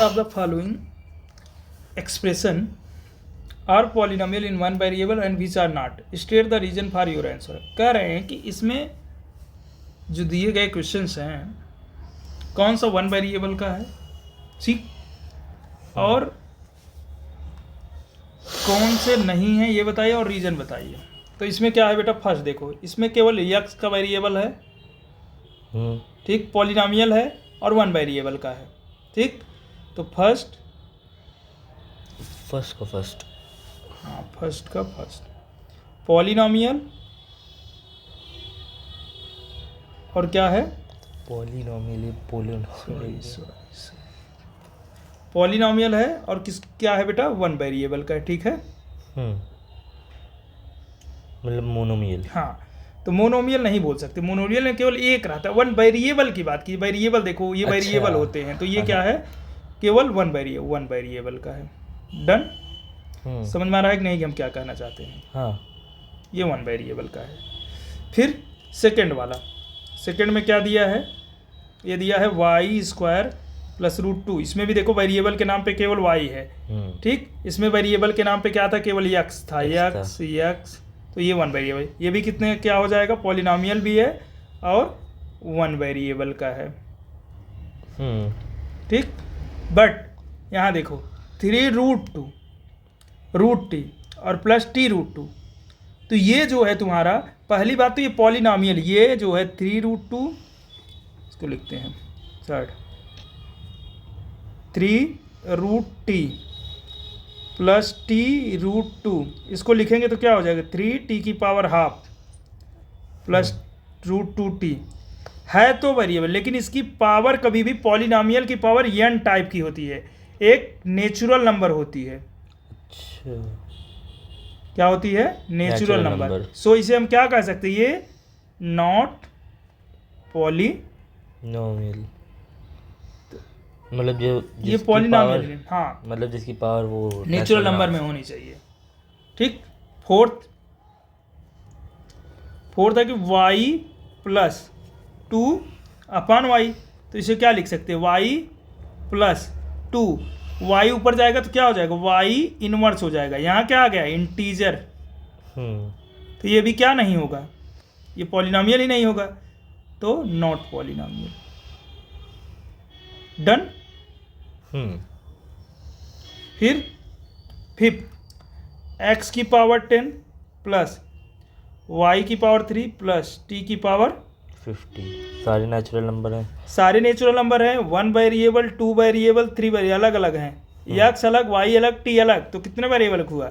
of the following expression are polynomial in one variable and which are not. State the reason for your answer. कह रहे हैं कि इसमें जो दिए गए क्वेश्चंस हैं कौन सा वन वेरिएबल का है, ठीक, और कौन से नहीं है ये बताइए और रीजन बताइए। तो इसमें क्या है बेटा, फर्स्ट देखो, इसमें केवल x का वेरिएबल है, ठीक, पॉलिनॉमियल है और वन वेरिएबल का है, ठीक। तो फर्स्ट का फर्स्ट पॉलिनॉमियल और क्या है, पॉलिनॉमियल है और किस क्या है बेटा, वन वेरिएबल का है, ठीक है। मतलब मोनोमियल। हाँ, तो मोनोमियल नहीं बोल सकते, मोनोमियल में केवल एक रहता है। वन वेरिएबल की बात की, वेरिएबल देखो ये वेरिएबल होते हैं, तो ये क्या है, केवल वन वेरिएबल का है। डन, समझ में आ रहा है कि नहीं कि हम क्या कहना चाहते हैं। हाँ, ये वन वेरिएबल का है। फिर सेकंड वाला, सेकंड में क्या दिया है, ये दिया है y² + √2। इसमें भी देखो वेरिएबल के नाम पे केवल y है, ठीक। इसमें वेरिएबल के नाम पे क्या था, केवल x था, x। तो ये वन वेरिएबल, ये भी कितने क्या हो जाएगा, पॉलिनॉमियल भी है और वन वेरिएबल का है, ठीक। बट यहाँ देखो 3√2 √t और +t√2, तो ये जो है तुम्हारा, पहली बात तो ये पॉलिनॉमियल, ये जो है 3√2, इसको लिखते हैं थर्ड, 3√t + t√2, इसको लिखेंगे तो क्या हो जाएगा, 3t² + √2t है तो वेरिएबल, लेकिन इसकी पावर कभी भी पॉलिनॉमियल की पावर n टाइप की होती है, एक नेचुरल नंबर होती है। अच्छा, क्या होती है, नेचुरल नंबर। सो इसे हम क्या कह सकते हैं, ये नॉट पॉलिनॉमियल, मतलब जो ये पॉलिनॉमियल है, हाँ, मतलब जिसकी पावर वो नेचुरल नंबर में होनी चाहिए, ठीक। फोर्थ है कि y + 2/y, तो इसे क्या लिख सकते हैं, y + 2, y ऊपर जाएगा तो क्या हो जाएगा, y इनवर्स हो जाएगा। यहाँ क्या आ गया, इंटीजर, तो ये भी क्या नहीं होगा, ये पॉलिनॉमियल ही नहीं होगा, तो नॉट पॉलिनॉमियल। डन। फिर फिफ्थ, x⁻10 + y⁻3 + t⁻50, सारे नेचुरल नंबर हैं, सारे नेचुरल नंबर हैं। One variable, two variable, three variable, अलग अलग हैं, x अलग, y अलग, t अलग, तो कितने वेरिएबल हुआ,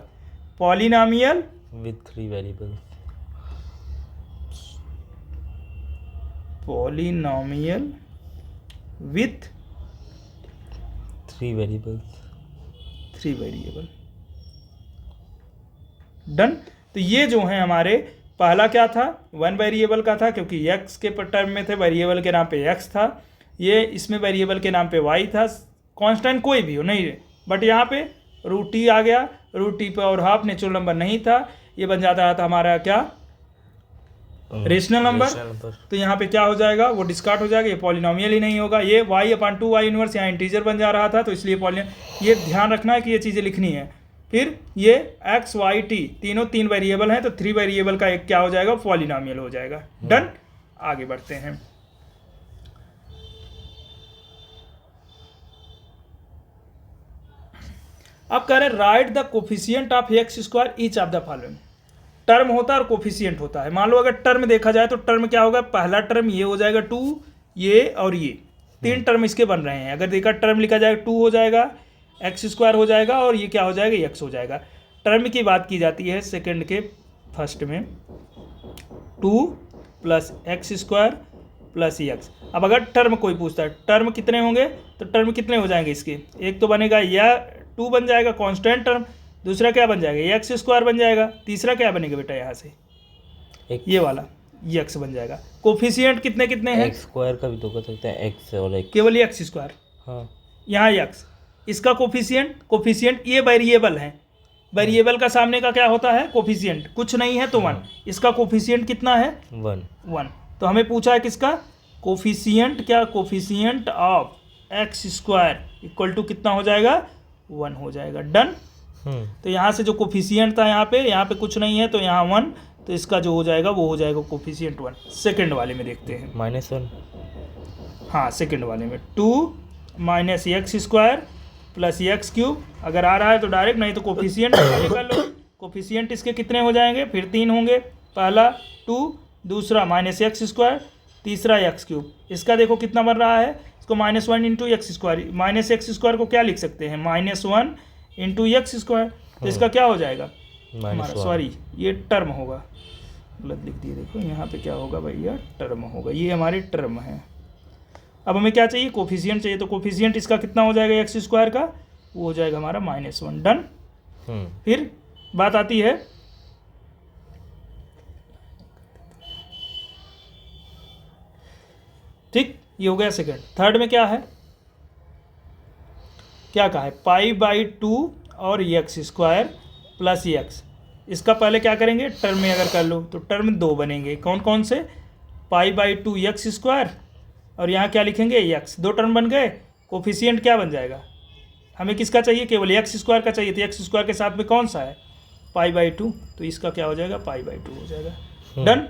polynomial with 3 variable, polynomial with 3 variable. Done. तो ये जो है हमारे, पहला क्या था, वन वेरिएबल का था, क्योंकि x के टर्म में थे, वेरिएबल के नाम पे x था। ये इसमें वेरिएबल के नाम पे y था, कांस्टेंट कोई भी हो नहीं, बट यहाँ पे √t आ गया, √t² नेचुरल नंबर नहीं था, ये बन जाता था हमारा क्या, रेशनल नंबर। तो यहाँ पे क्या हो जाएगा, वो डिस्कार्ड हो जाएगा, ये पॉलिनॉमियल ही नहीं होगा। ये y/2y इनवर्स यहाँ इंटीजर बन जा रहा था, तो इसलिए ये ध्यान रखना है कि ये चीज़ें लिखनी है। फिर ये x, y, t तीनों 3 वेरिएबल हैं, तो 3 वेरिएबल का एक क्या हो जाएगा, पॉलिनॉमियल हो जाएगा। डन। आगे बढ़ते हैं। अब कह रहे हैं right the coefficient of x² each of the following. Term होता है और कोफिशिएंट होता है। मान लो अगर टर्म देखा जाए तो टर्म क्या होगा, पहला टर्म ये हो जाएगा 2, ये और ये 3 टर्म इसके बन रहे हैं। अगर देखा टर्म लिखा जाएगा 2 हो जाएगा, x² हो जाएगा और ये क्या हो जाएगा, x हो जाएगा। टर्म की बात की जाती है सेकंड के फर्स्ट में, 2 + x² + x। अब अगर टर्म कोई पूछता है टर्म कितने होंगे, तो टर्म कितने हो जाएंगे इसके, एक तो बनेगा या 2 बन जाएगा कांस्टेंट टर्म, दूसरा क्या बन जाएगा, x² बन जाएगा, तीसरा क्या बनेगा बेटा, यहाँ से ये वाला x बन जाएगा। कोफिशिएंट कितने कितने हैं, x² का भी तो कर सकते हैं, x और x, केवल x², हाँ, यहाँ x, इसका कोफिशिएंट ये वेरिएबल है, वेरिएबल का सामने का क्या होता है, कोफिशिएंट, कुछ नहीं है तो 1, इसका कोफिशिएंट कितना है, 1। तो हमें पूछा है किसका, कोफिशिएंट, क्या coefficient of x square equal to कितना हो जाएगा 1 हो जाएगा। डन। तो यहाँ से जो कोफिशिएंट था यहाँ पे कुछ नहीं है तो यहाँ 1, तो इसका जो हो जाएगा वो हो जाएगा कोफिशिएंट 1। सेकंड वाले में देखते हैं। -1। हाँ सेकंड वाले में 2 minus x square plus x cube, अगर आ रहा है तो डायरेक्ट, नहीं तो कोफिशिएंट कर लो। कोफिशिएंट इसके कितने हो जाएंगे, फिर 3 होंगे। पहला 2, दूसरा माइनस एक्स स्क्वायर, तीसरा एक्स क्यूब। इसका देखो कितना बन रहा है, इसको -1 into x square. Minus x square को क्या लिख सकते हैं, -1 इंटू एक्स स्क्वायर। तो इसका क्या हो जाएगा हमारा, सॉरी ये टर्म होगा, गलत लिख दिए। देखो यहाँ पे क्या होगा भैया, टर्म होगा, ये हमारे टर्म है। अब हमें क्या चाहिए, कोफिशिएंट चाहिए। तो कोफिशिएंट इसका कितना हो जाएगा एक्स स्क्वायर का, वो हो जाएगा हमारा -1। डन। फिर बात आती है ठीक, ये हो गया सेकंड। थर्ड में क्या है, क्या कहा है, π/2 और एक्स स्क्वायर प्लस एक्स। इसका पहले क्या करेंगे, टर्म में अगर कर लो तो टर्म 2 बनेंगे। कौन कौन से, π/2 एक्स स्क्वायर और यहाँ क्या लिखेंगे एक्स। 2 टर्म बन गए। कोफिशिएंट क्या बन जाएगा, हमें किसका चाहिए, केवल एक्स स्क्वायर का चाहिए। तो एक्स स्क्वायर के साथ में कौन सा है, π/2, तो इसका क्या हो जाएगा π/2 हो जाएगा। डन।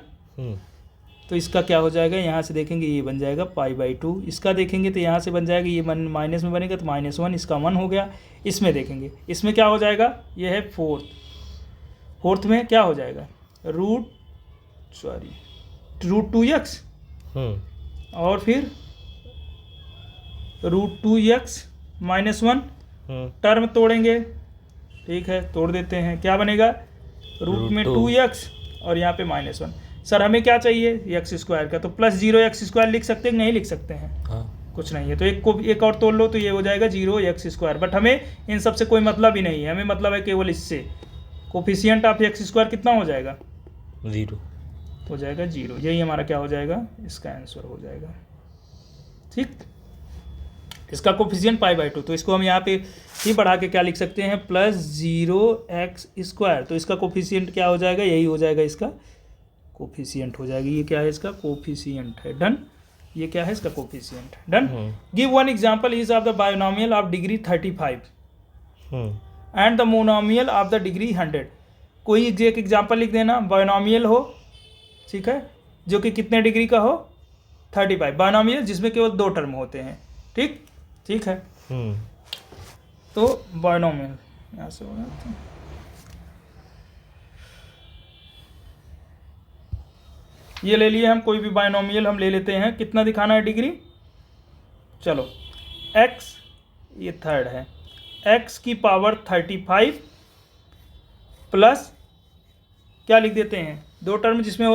तो इसका क्या हो जाएगा, यहाँ से देखेंगे ये बन जाएगा π/2। इसका देखेंगे तो यहाँ से बन जाएगा, ये माइनस में बनेगा तो -1, इसका 1 हो गया। इसमें देखेंगे, इसमें क्या हो जाएगा, ये है फोर्थ में क्या हो जाएगा, √2x और फिर √2x -1। टर्म तोड़ेंगे, ठीक है तोड़ देते हैं, क्या बनेगा, रूट में 2x और यहाँ पे -1। सर हमें क्या चाहिए, एक्स स्क्वायर का, तो +0 एक्स स्क्वायर लिख सकते हैं, नहीं लिख सकते हैं। हाँ। कुछ नहीं है तो एक और तोड़ लो तो ये हो जाएगा 0 एक्स स्क्वायर। बट हमें इन सब से कोई मतलब ही नहीं है, हमें मतलब है केवल इससे। कोफिशिएंट ऑफ एक्स स्क्वायर कितना हो जाएगा, 0 हो जाएगा 0। यही हमारा क्या हो जाएगा, इसका आंसर हो जाएगा। ठीक, इसका कोफिशिएंट π/2, तो इसको हम यहाँ पे ही बढ़ा के क्या लिख सकते हैं, +0 एक्स स्क्वायर। तो इसका कोफिशिएंट क्या हो जाएगा, यही हो जाएगा, इसका कोफिशिएंट हो जाएगी। ये क्या है, इसका कोफिशिएंट है। डन। ये क्या है, इसका coefficient. Done. Give one example is of the binomial of degree 35 and the monomial of the degree 100। कोई एक एग्जांपल लिख देना, बायनोमियल हो, ठीक है, जो कि कितने डिग्री का हो, 35। बायनोमियल जिसमें केवल 2 टर्म होते हैं। ठीक, ठीक है। तो बायनोमियल यहाँ से हो गया। ये ले लिए हम, कोई भी बायनोमियल हम ले लेते हैं। कितना दिखाना है डिग्री, चलो x, ये थर्ड है, x की पावर 35 प्लस क्या लिख देते हैं, 2 टर्म जिसमें